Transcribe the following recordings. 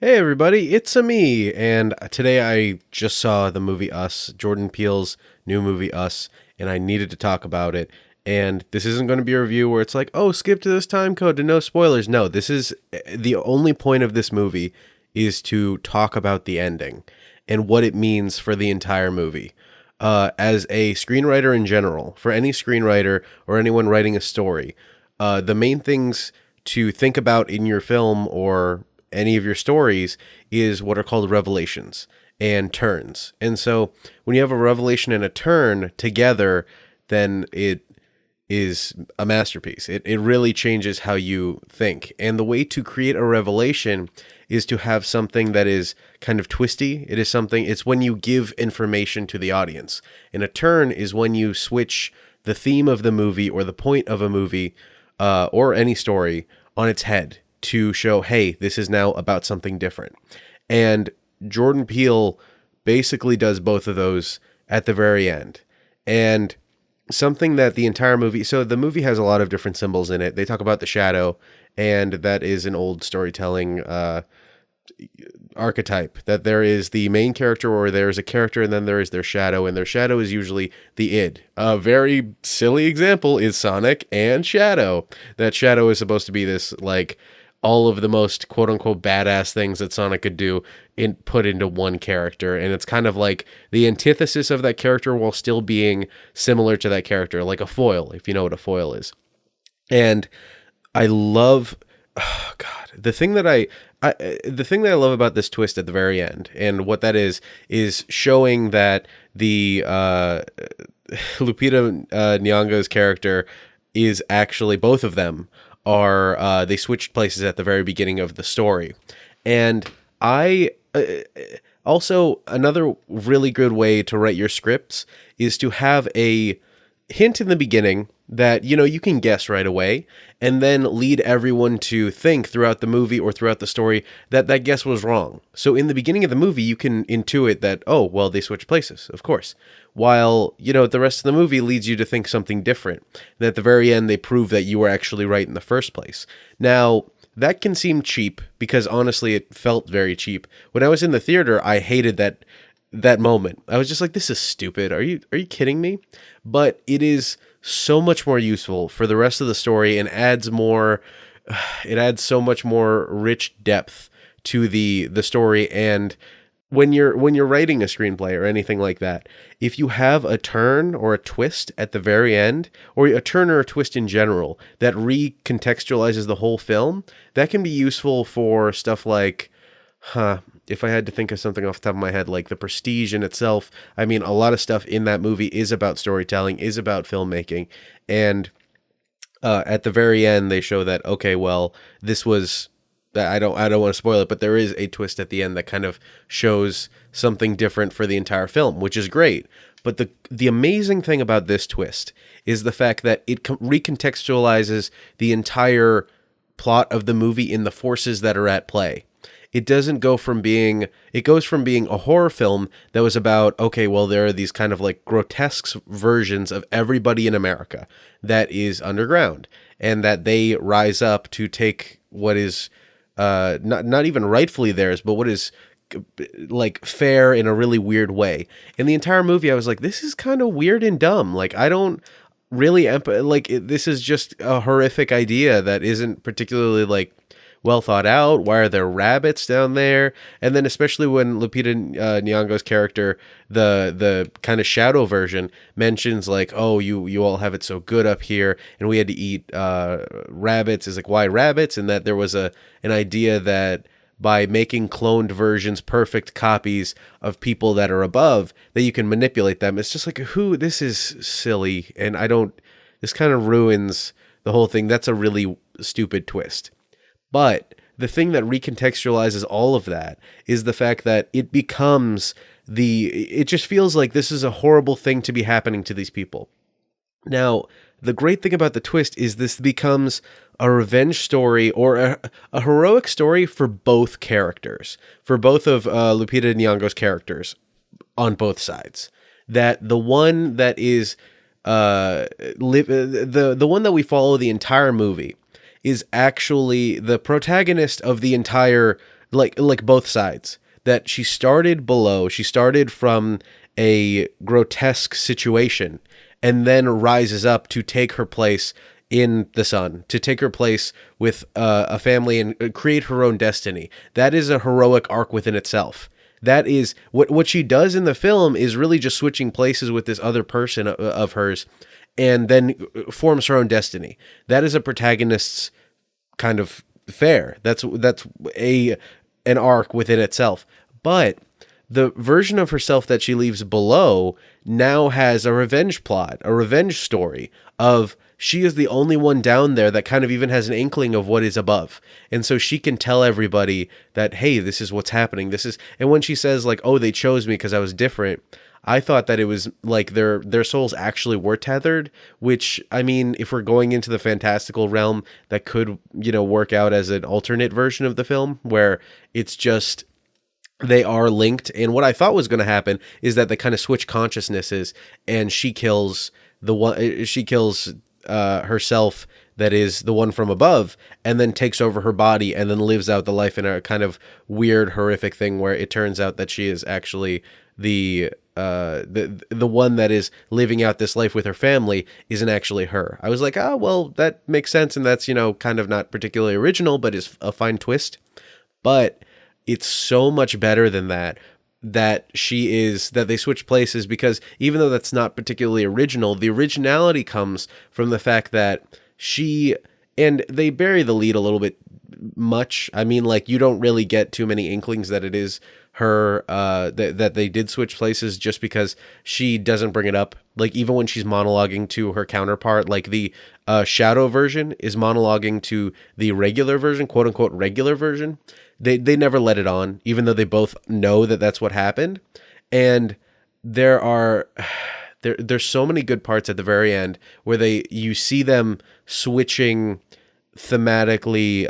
Hey everybody, it's a me, and today I just saw the movie Us, Jordan Peele's new movie Us, and I needed to talk about it. And this isn't going to be a review where it's like, oh, skip to this time code to no spoilers. No, this is the only point of this movie is to talk about the ending and what it means for the entire movie. As a screenwriter in general, for any screenwriter or anyone writing a story, the main things to think about in your film or any of your stories is what are called revelations and turns. And so when you have a revelation and a turn together, then it is a masterpiece. It really changes how you think. And the way to create a revelation is to have something that is kind of twisty. It's when you give information to the audience. And a turn is when you switch the theme of the movie or the point of a movie or any story on its head to show, hey, this is now about something different. And Jordan Peele basically does both of those at the very end. And something that the entire movie, so the movie has a lot of different symbols in it. They talk about the shadow, and that is an old storytelling archetype, that there is the main character or there's a character and then there is their shadow, and their shadow is usually the id. A very silly example is Sonic and Shadow. That Shadow is supposed to be this, like, all of the most quote unquote badass things that Sonic could do put into one character. And it's kind of like the antithesis of that character while still being similar to that character, like a foil, if you know what a foil is. And I love, oh God, the thing that I love about this twist at the very end, and what that is showing that the Lupita Nyong'o's character is actually, both of them are, they switched places at the very beginning of the story. And I also, another really good way to write your scripts is to have a hint in the beginning that, you know, you can guess right away, and then lead everyone to think throughout the movie or throughout the story that that guess was wrong. So in the beginning of the movie, you can intuit that, oh, well, they switched places, of course. While, you know, the rest of the movie leads you to think something different. And at the very end, they prove that you were actually right in the first place. Now, that can seem cheap, because honestly, it felt very cheap. When I was in the theater, I hated that moment. I was just like, this is stupid. Are you kidding me? But it is so much more useful for the rest of the story, and adds so much more rich depth to the story. And when you're writing a screenplay or anything like that, if you have a turn or a twist at the very end, or a turn or a twist in general that recontextualizes the whole film, that can be useful for stuff like, if I had to think of something off the top of my head, like The Prestige in itself. I mean, a lot of stuff in that movie is about storytelling, is about filmmaking. And at the very end, they show that, okay, well, this was, I don't want to spoil it, but there is a twist at the end that kind of shows something different for the entire film, which is great. But the amazing thing about this twist is the fact that it recontextualizes the entire plot of the movie in the forces that are at play. It goes from being a horror film that was about, okay, well, there are these kind of like grotesque versions of everybody in America that is underground, and that they rise up to take what is not even rightfully theirs, but what is like fair in a really weird way. In the entire movie, I was like, this is kind of weird and dumb. Like, I don't really this is just a horrific idea that isn't particularly like well thought out. Why are there rabbits down there? And then especially when Lupita Nyong'o's character, the kind of shadow version, mentions like, oh, you all have it so good up here, and we had to eat rabbits. Is like, why rabbits? And that there was an idea that by making cloned versions, perfect copies of people that are above, that you can manipulate them. It's just like, this is silly, and this kind of ruins the whole thing. That's a really stupid twist. But the thing that recontextualizes all of that is the fact that it just feels like this is a horrible thing to be happening to these people. Now, the great thing about the twist is this becomes a revenge story, or a heroic story for both characters, for both of Lupita Nyong'o's characters on both sides. That the one that is the one that we follow the entire movie is actually the protagonist of the entire like both sides. That she started below, she started from a grotesque situation and then rises up to take her place in the sun, to take her place with a family and create her own destiny. That is a heroic arc within itself. That is what she does in the film is really just switching places with this other person of hers and then forms her own destiny. That is a protagonist's kind of fare. That's a an arc within itself. But the version of herself that she leaves below now has a revenge plot, a revenge story of she is the only one down there that kind of even has an inkling of what is above. And so she can tell everybody that, hey, this is what's happening. And when she says like, oh, they chose me because I was different, I thought that it was like their souls actually were tethered, which, I mean, if we're going into the fantastical realm, that could, work out as an alternate version of the film where it's just they are linked. And what I thought was going to happen is that they kind of switch consciousnesses and she kills herself, that is the one from above, and then takes over her body and then lives out the life in a kind of weird, horrific thing where it turns out that she is actually the one that is living out this life with her family isn't actually her. I was like, oh, well, that makes sense. And that's, kind of not particularly original, but is a fine twist. But it's so much better than that that they switch places, because even though that's not particularly original, the originality comes from the fact that and they bury the lead a little bit much. I mean, like, you don't really get too many inklings that it is her, that they did switch places, just because she doesn't bring it up. Like, even when she's monologuing to her counterpart, like the shadow version is monologuing to the regular version, quote unquote regular version. They never let it on, even though they both know that that's what happened. And there's so many good parts at the very end where you see them switching thematically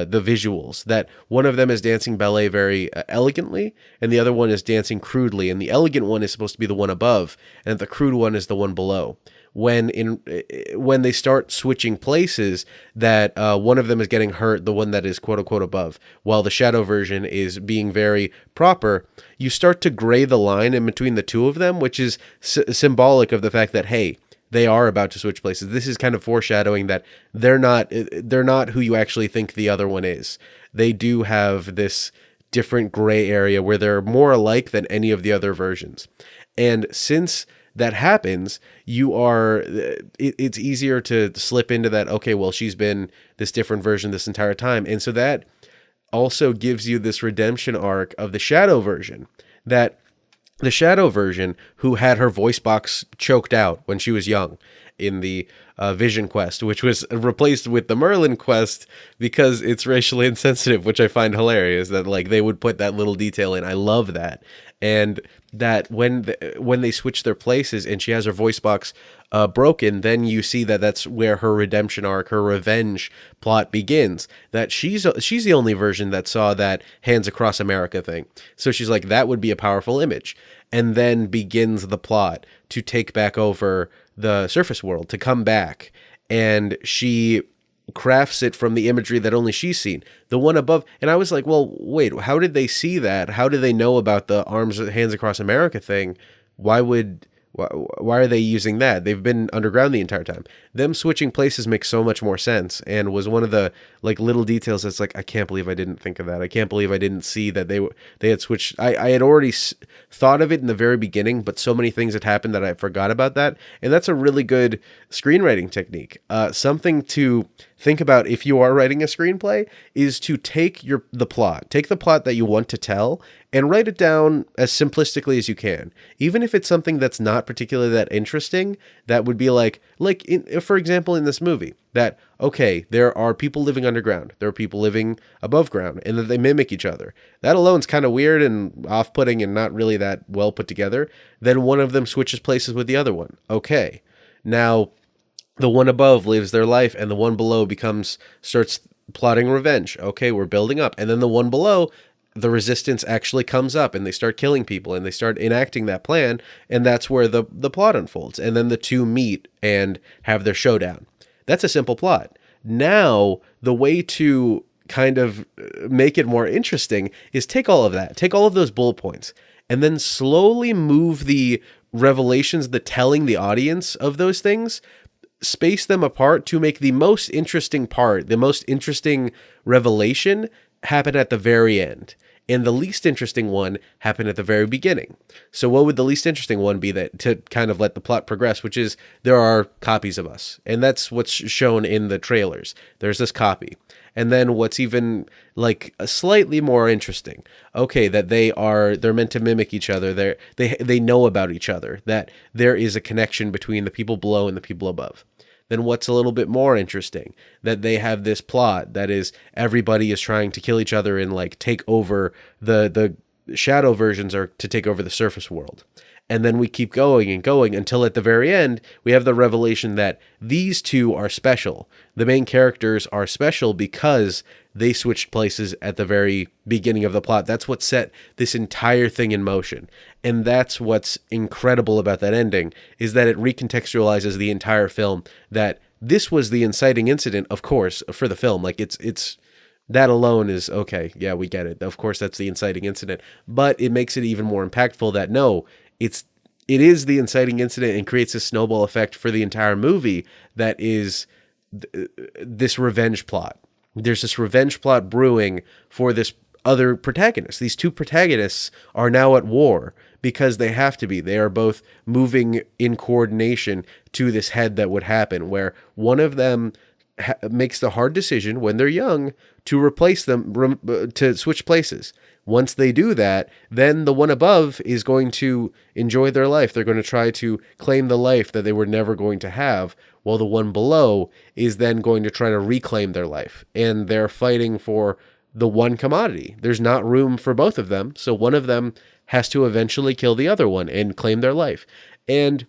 the visuals, that one of them is dancing ballet very elegantly and the other one is dancing crudely, and the elegant one is supposed to be the one above and the crude one is the one below. When they start switching places, that one of them is getting hurt, the one that is quote unquote above, while the shadow version is being very proper, you start to gray the line in between the two of them, which is symbolic of the fact that, hey, they are about to switch places. This is kind of foreshadowing that they're not who you actually think the other one is. They do have this different gray area where they're more alike than any of the other versions. And since that happens, it's easier to slip into that, okay, well, she's been this different version this entire time. And so that also gives you this redemption arc of the shadow version, that the shadow version, who had her voice box choked out when she was young in the Vision quest, which was replaced with the Merlin quest because it's racially insensitive, which I find hilarious that like they would put that little detail in. I love that. And that when they switch their places and she has her voice box broken, then you see that that's where her redemption arc, her revenge plot begins. That she's the only version that saw that Hands Across America thing. So she's like, that would be a powerful image. And then begins the plot to take back over the surface world, to come back. And she crafts it from the imagery that only she's seen, the one above. And I was like, well, wait, how did they see that? How did they know about the Hands Across America thing? Why are they using that? They've been underground the entire time. Them switching places makes so much more sense, and was one of the like little details that's like, I can't believe I didn't think of that. I can't believe I didn't see that they had switched. I had already thought of it in the very beginning, but so many things had happened that I forgot about that. And that's a really good screenwriting technique. Something to think about if you are writing a screenplay is to take the plot that you want to tell and write it down as simplistically as you can. Even if it's something that's not particularly that interesting, that would be for example, in this movie, that, okay, there are people living underground, there are people living above ground, and that they mimic each other. That alone's kind of weird and off-putting and not really that well put together. Then one of them switches places with the other one. Okay, now the one above lives their life and the one below starts plotting revenge. Okay, we're building up. And then the one below, the resistance actually comes up and they start killing people and they start enacting that plan. And that's where the plot unfolds. And then the two meet and have their showdown. That's a simple plot. Now, the way to kind of make it more interesting is take all of that, take all of those bullet points, and then slowly move the revelations, the telling the audience of those things, space them apart to make the most interesting part, the most interesting revelation happen at the very end. And the least interesting one happen at the very beginning. So what would the least interesting one be, that to kind of let the plot progress, which is there are copies of us. And that's what's shown in the trailers. There's this copy. And then what's even like a slightly more interesting, okay, that they're meant to mimic each other. They know about each other, that there is a connection between the people below and the people above. Then what's a little bit more interesting, that they have this plot that is everybody is trying to kill each other and like take over the shadow versions are to take over the surface world. And then we keep going and going until at the very end, we have the revelation that these two are special. The main characters are special because they switched places at the very beginning of the plot. That's what set this entire thing in motion. And that's what's incredible about that ending, is that it recontextualizes the entire film, that this was the inciting incident, of course, for the film. Like it's that alone is okay. Yeah, we get it. Of course, that's the inciting incident, but it makes it even more impactful that no, it is the inciting incident and creates a snowball effect for the entire movie that is this revenge plot. There's this revenge plot brewing for this other protagonist. These two protagonists are now at war because they have to be. They are both moving in coordination to this head that would happen, where one of them makes the hard decision when they're young to replace them, to switch places. Once they do that, then the one above is going to enjoy their life. They're going to try to claim the life that they were never going to have, while the one below is then going to try to reclaim their life. And they're fighting for the one commodity. There's not room for both of them, so one of them has to eventually kill the other one and claim their life. And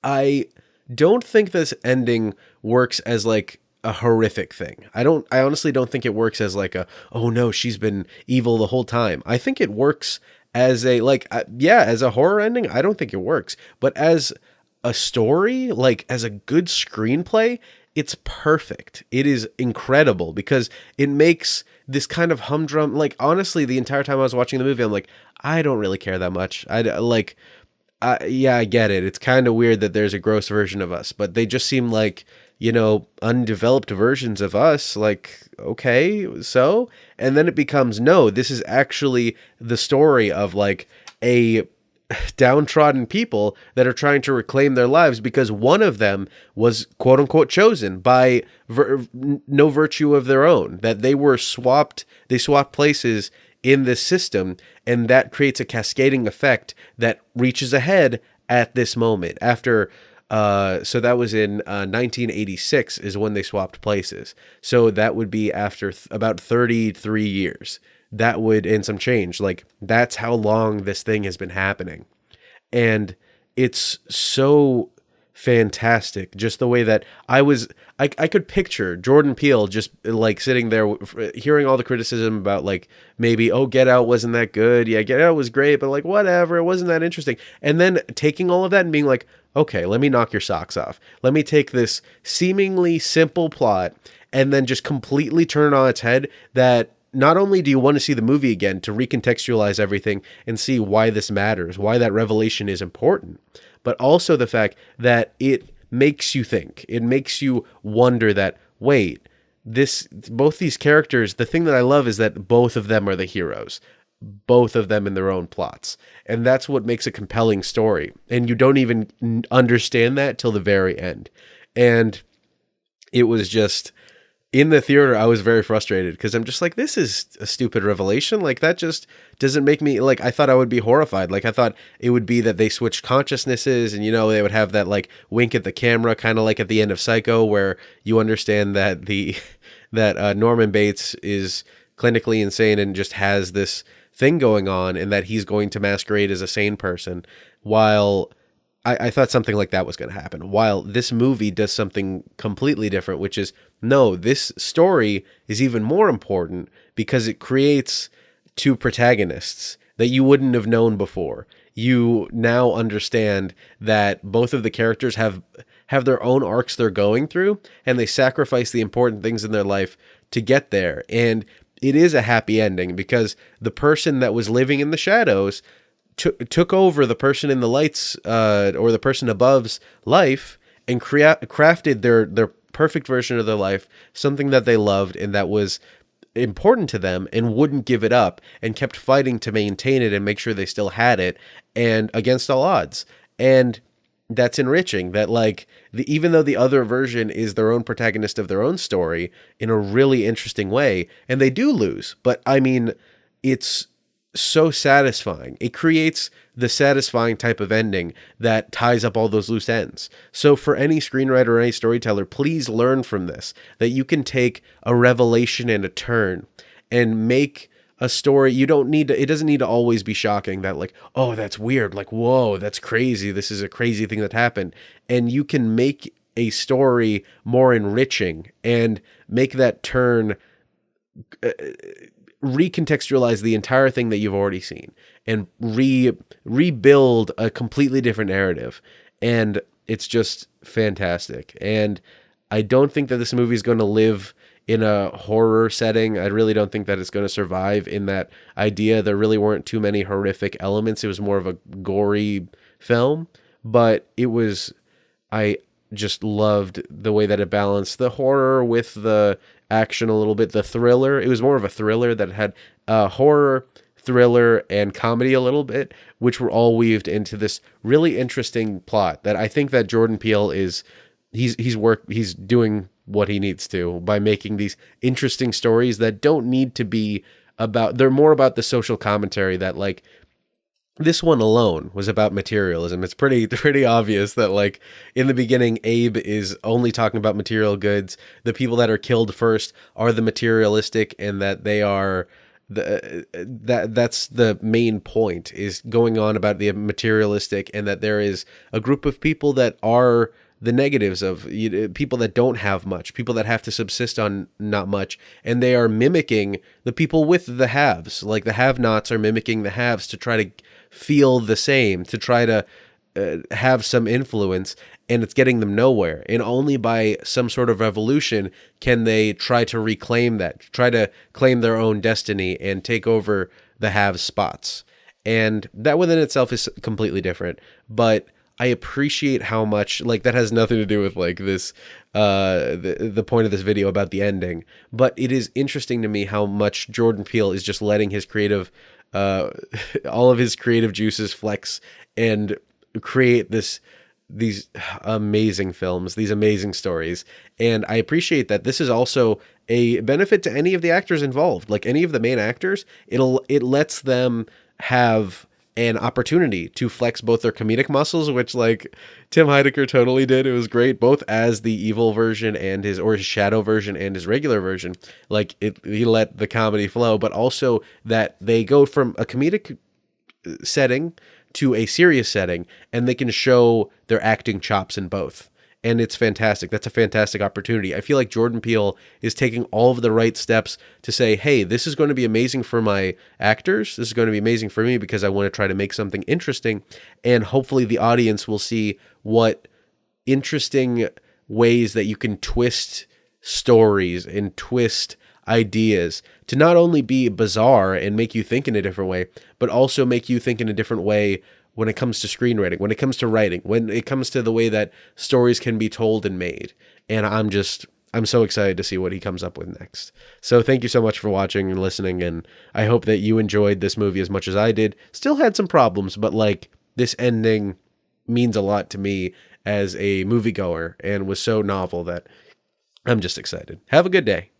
I don't think this ending works as like a horrific thing. I honestly don't think it works as like oh no, she's been evil the whole time. I think it works as a as a horror ending. I don't think it works, but as a story, like as a good screenplay, it's perfect. It is incredible because it makes this kind of humdrum, like honestly, the entire time I was watching the movie, I'm like, I don't really care that much. I get it. It's kind of weird that there's a gross version of us, but they just seem like, undeveloped versions of us. Like, okay, so? And then it becomes, no, this is actually the story of like a downtrodden people that are trying to reclaim their lives because one of them was quote unquote chosen by no virtue of their own, that they swapped places in this system, and that creates a cascading effect that reaches ahead at this moment after. So that was in 1986 is when they swapped places. So that would be after about 33 years. That would, and some change. Like, that's how long this thing has been happening. And it's so fantastic. Just the way that I could picture Jordan Peele just like sitting there hearing all the criticism about like maybe, oh, Get Out wasn't that good. Yeah, Get Out was great, but like whatever, it wasn't that interesting. And then taking all of that and being like, okay, let me knock your socks off. Let me take this seemingly simple plot and then just completely turn it on its head, that not only do you want to see the movie again to recontextualize everything and see why this matters, why that revelation is important, but also the fact that it makes you think. It makes you wonder that, wait, both these characters, the thing that I love is that both of them are the heroes. Both of them in their own plots. And that's what makes a compelling story. And you don't even understand that till the very end. And it was just, in the theater, I was very frustrated because I'm just like, this is a stupid revelation. Like, that just doesn't make me, like, I thought I would be horrified. Like, I thought it would be that they switched consciousnesses and, they would have that, like, wink at the camera, kind of like at the end of Psycho, where you understand that that Norman Bates is clinically insane and just has this thing going on, and that he's going to masquerade as a sane person, while I thought something like that was going to happen. While this movie does something completely different, which is, no, this story is even more important because it creates two protagonists that you wouldn't have known before. You now understand that both of the characters have their own arcs they're going through, and they sacrifice the important things in their life to get there. And it is a happy ending because the person that was living in the shadows took over the person in the lights, or the person above's life, and crafted their perfect version of their life, something that they loved and that was important to them, and wouldn't give it up, and kept fighting to maintain it and make sure they still had it, and against all odds. And that's enriching, that like even though the other version is their own protagonist of their own story in a really interesting way, and they do lose, but I mean, it's so satisfying. It creates the satisfying type of ending that ties up all those loose ends. So for any screenwriter or any storyteller, please learn from this, that you can take a revelation and a turn and make a story. You don't need to, it doesn't need to always be shocking, that like, oh, that's weird. Like, whoa, that's crazy. This is a crazy thing that happened. And you can make a story more enriching and make that turn, recontextualize the entire thing that you've already seen, and rebuild a completely different narrative. And it's just fantastic. And I don't think that this movie is going to live in a horror setting. I really don't think that it's going to survive in that idea. There really weren't too many horrific elements. It was more of a gory film, but I just loved the way that it balanced the horror with the action a little bit, the thriller. It was more of a thriller that had horror, thriller, and comedy a little bit, which were all weaved into this really interesting plot that I think that Jordan Peele he's doing what he needs to by making these interesting stories that don't need to be about, they're more about the social commentary that like this one alone was about materialism. It's pretty obvious that like in the beginning, Abe is only talking about material goods. The people that are killed first are the materialistic, and that they are that's the main point, is going on about the materialistic, and that there is a group of people that are the negatives of people that don't have much, people that have to subsist on not much, and they are mimicking the people with the haves. Like the have-nots are mimicking the haves to try to feel the same, to try to have some influence, and it's getting them nowhere. And only by some sort of revolution can they try to reclaim that, try to claim their own destiny and take over the have spots. And that within itself is completely different, but I appreciate how much, like, that has nothing to do with like this, the point of this video about the ending, but it is interesting to me how much Jordan Peele is just letting his creative, all of his creative juices flex and create these amazing films, these amazing stories. And I appreciate that this is also a benefit to any of the actors involved, like any of the main actors. It lets them have an opportunity to flex both their comedic muscles, which like Tim Heidecker totally did. It was great, both as the evil version and his shadow version and his regular version. Like he let the comedy flow, but also that they go from a comedic setting to a serious setting, and they can show their acting chops in both. And it's fantastic. That's a fantastic opportunity. I feel like Jordan Peele is taking all of the right steps to say, hey, this is going to be amazing for my actors. This is going to be amazing for me because I want to try to make something interesting. And hopefully the audience will see what interesting ways that you can twist stories and twist ideas to not only be bizarre and make you think in a different way, but also make you think in a different way when it comes to screenwriting, when it comes to writing, when it comes to the way that stories can be told and made. And I'm so excited to see what he comes up with next. So thank you so much for watching and listening, and I hope that you enjoyed this movie as much as I did. Still had some problems, but like this ending means a lot to me as a moviegoer and was so novel that I'm just excited. Have a good day.